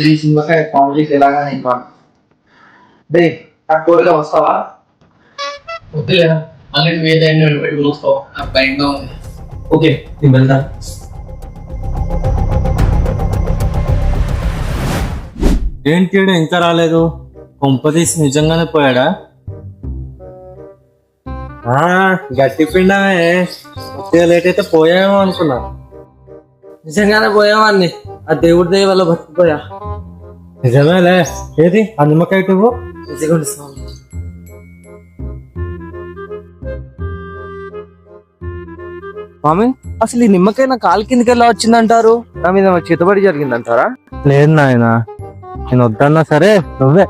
ఈ సినిమాకి కామెడీకి ఎలాగా ఇంకా డే తక్కువగా వస్తావా? వద్దులేరా, మళ్ళీ నువ్వు ఏదైనా పెట్టి చూస్తావు, నాకు భయంగా ఉంది. ఓకే నేను వెళ్తాను. ఏంటి ఇంకా రాలేదు? కొంపదీసి నిజంగానే పోయాడా? గట్టి పిండమే, లేట్ అయితే పోయామో అనుకున్నా. నిజంగానే పోయేవాడిని, ఆ దేవుడి దయ వల్ల బతికిపోయా. నిజమేలే. ఏది ఆ నిమ్మకాయ నువ్వు? నిజంగా స్వామి. స్వామి, అసలు ఈ నిమ్మకాయ నా కాలు కిందకి ఎలా వచ్చిందంటారు? నా మీద చేతబడి జరిగిందంటారా? లేదు నాయన, నేను వద్దన్నా సరే నువ్వే